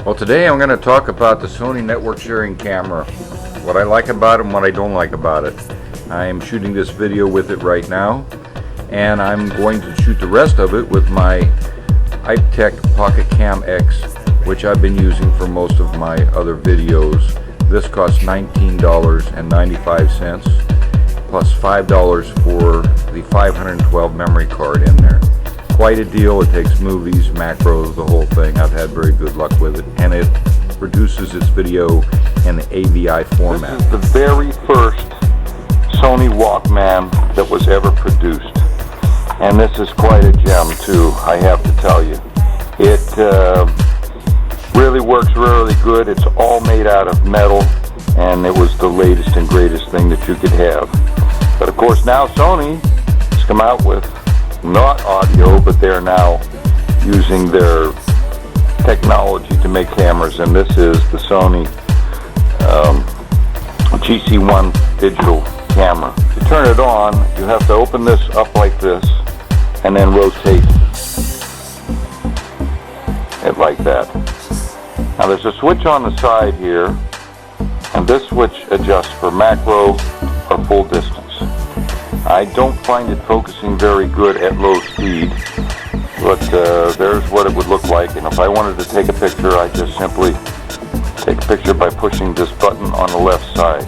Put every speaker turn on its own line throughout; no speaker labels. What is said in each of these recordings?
Well, today I'm going to talk about the Sony network sharing camera, what I like about it and what I don't like about it. I am shooting this video with it right now, and I'm going to shoot the rest of it with my iTech Pocket Cam X, which I've been using for most of my other videos. This costs $19.95 plus $5 for the 512 memory card in there. Quite a deal. It takes movies, macros, the whole thing. I've had very good luck with it, and it produces its video in the AVI format.
This is the very first Sony Walkman that was ever produced, and this is quite a gem too, I have to tell you. It really works really good. It's all made out of metal, and it was the latest and greatest thing that you could have. But of course now Sony has come out with not audio, but they're now using their technology to make cameras, and this is the Sony GC-1 digital camera. To turn it on, you have to open this up like this and then rotate it like that. Now there's a switch on the side here, and this switch adjusts for macro or full distance. I don't find it focusing very good at low speed, but there's what it would look like. And if I wanted to take a picture, I just simply take a picture by pushing this button on the left side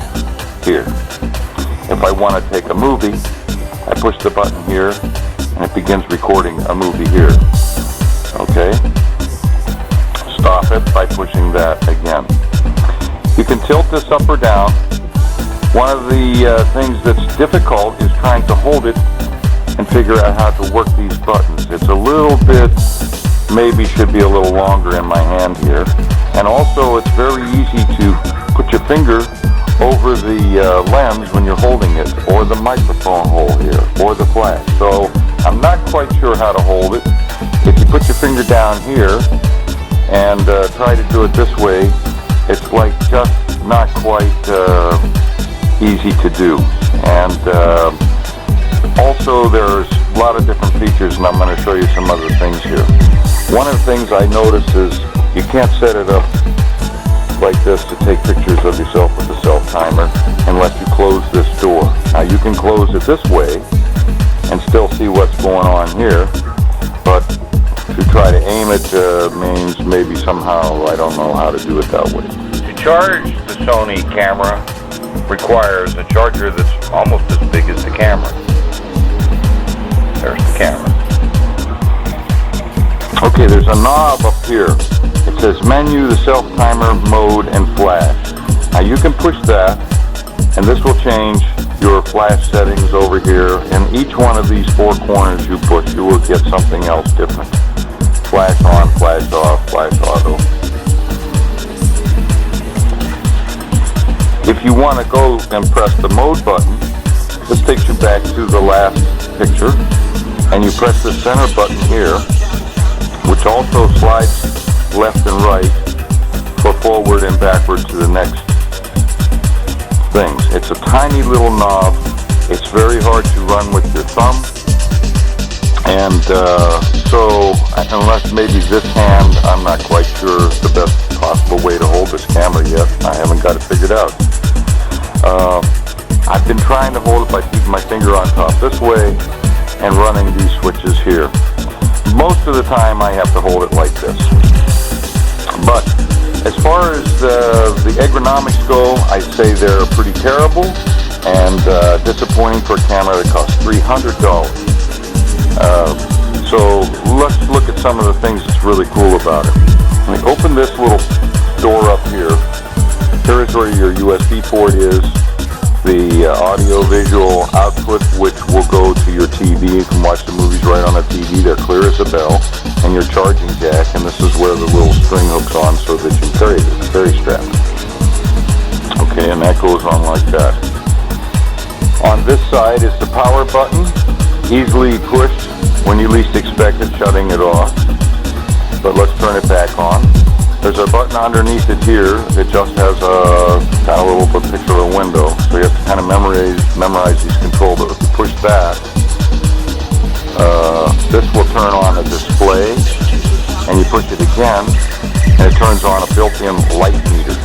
here. If I want to take a movie, I push the button here and it begins recording a movie here. Okay? Stop it by pushing that again. You can tilt this up or down. One of the things that's difficult is trying to hold it and figure out how to work these buttons. It's a little bit, maybe should be a little longer in my hand here. And also it's very easy to put your finger over the lens when you're holding it, or the microphone hole here, or the flash. So I'm not quite sure how to hold it. If you put your finger down here and try to do it this way, it's like just not quite easy to do. And also there's a lot of different features, and I'm going to show you some other things here. One of the things I noticed is you can't set it up like this to take pictures of yourself with the self timer unless you close this door. Now you can close it this way and still see what's going on here, but to try to aim it means maybe somehow, I don't know how to do it that way.
To charge the Sony camera requires a charger that's almost as big as the camera. There's the camera.
Okay, there's a knob up here. It says menu, the self-timer, mode, and flash. Now you can push that, and this will change your flash settings over here. And each one of these four corners you push, you will get something else different. Flash on, flash off, flash auto. If you want to go and press the mode button, this takes you back to the last picture, and you press the center button here, which also slides left and right for forward and backward to the next things. It's a tiny little knob. It's very hard to run with your thumb, and so unless maybe this hand, I'm not quite sure the best possible way to hold this camera yet. I haven't got it figured out. I've been trying to hold it by keeping my finger on top this way and running these switches here. Most of the time I have to hold it like this. But as far as the ergonomics go, I'd say they're pretty terrible and disappointing for a camera that costs $300. So let's look at some of the things that's really cool about it. Let me open this little door up here. Here is where your USB port is, the audio-visual output, which will go to your TV. You can watch the movies right on the TV. They're clear as a bell. And your charging jack, and this is where the little string hooks on so that you carry the carry strap. Okay, and that goes on like that. On this side is the power button, easily pushed when you least expect it, shutting it off. But let's turn it back on. There's a button underneath it here. It just has a kind of little particular window, so you have to kind of memorize these controls. But if you push that, this will turn on a display, and you push it again, and it turns on a built-in light meter,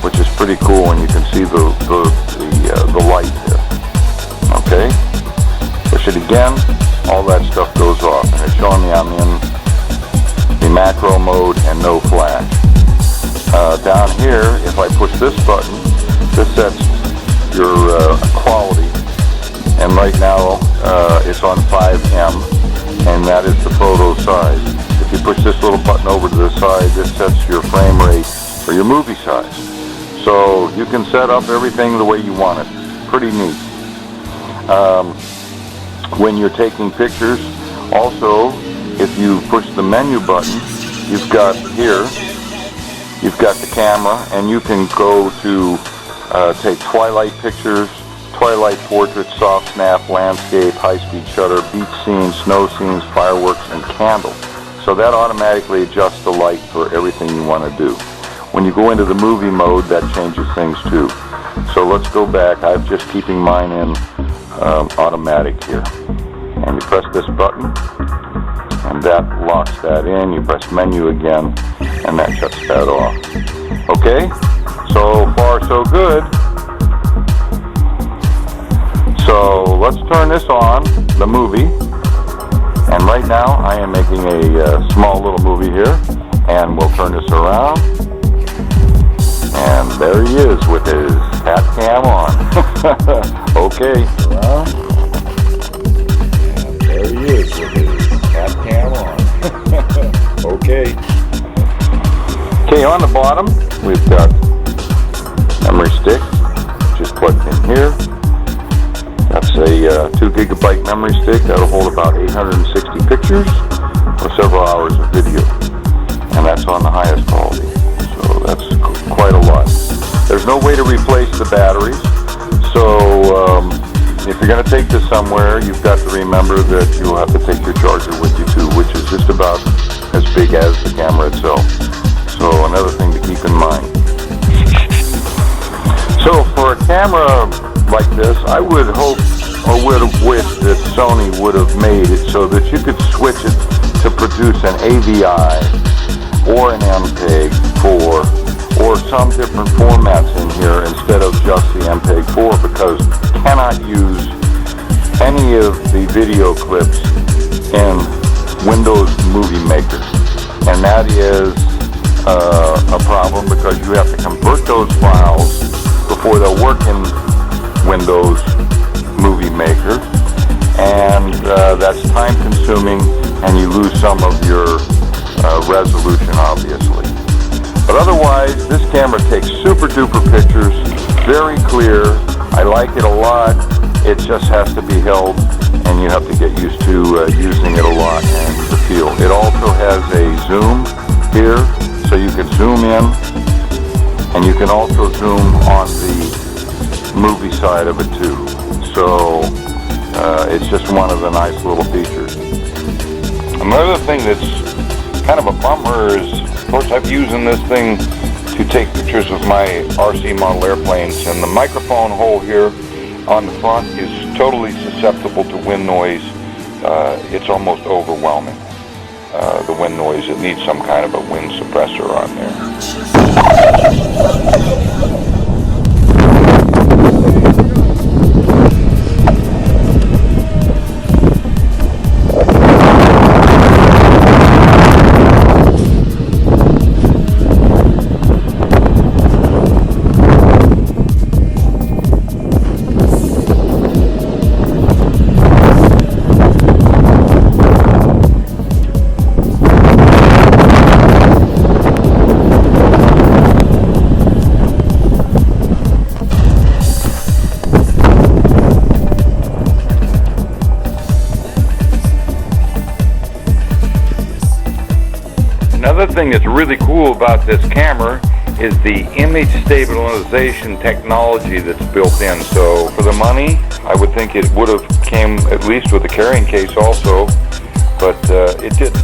which is pretty cool, and you can see the light there. Okay, push it again, all that stuff goes off, and it's showing me I'm in the macro mode and no flash. Down here, if I push this button, this sets your quality, and right now it's on 5M, and that is the photo size. If you push this little button over to the side, this sets your frame rate or your movie size. So you can set up everything the way you want it. Pretty neat. When you're taking pictures, also, if you push the menu button, you've got here, you've got the camera, and you can go to take twilight pictures, twilight portraits, soft snap, landscape, high-speed shutter, beach scenes, snow scenes, fireworks, and candle. So that automatically adjusts the light for everything you want to do. When you go into the movie mode, that changes things too. So let's go back. I'm just keeping mine in automatic here. And you press this button, and that locks that in. You press menu again, and that shuts that off. Okay? So far, so good. So let's turn this on, the movie. And right now, I am making a small little movie here, and we'll turn this around. And there he is with his hat cam on. Okay. Around. And there he is with his hat cam on. Okay. Okay, on the bottom, we've got memory stick, just plugged in here. That's a 2 gigabyte memory stick. That'll hold about 860 pictures or several hours of video. And that's on the highest quality. So that's quite a lot. There's no way to replace the batteries. So if you're going to take this somewhere, you've got to remember that you'll have to take your charger with you too, which is just about as big as the camera itself. So another thing to keep in mind. So for a camera like this, I would hope or would have wished that Sony would have made it so that you could switch it to produce an AVI or an MPEG 4 or some different formats in here instead of just the MPEG 4, because you cannot use any of the video clips in Windows Movie Maker, and that is a problem because you have to convert those files before they'll work in Windows Movie Maker, and that's time consuming, and you lose some of your resolution, obviously. But otherwise, this camera takes super duper pictures, very clear. I like it a lot. It just has to be held, and you have to get used to using it a lot and the feel. It also has a zoom here, so you can zoom in, and you can also zoom on the movie side of it too. So it's just one of the nice little features. Another thing that's kind of a bummer is, of course, I'm using this thing to take pictures of my RC model airplanes, and the microphone hole here on the front is totally susceptible to wind noise. It's almost overwhelming, the wind noise. It needs some kind of a wind suppressor on there. Another thing that's really cool about this camera is the image stabilization technology that's built in. So for the money, I would think it would have came at least with a carrying case also, but it didn't.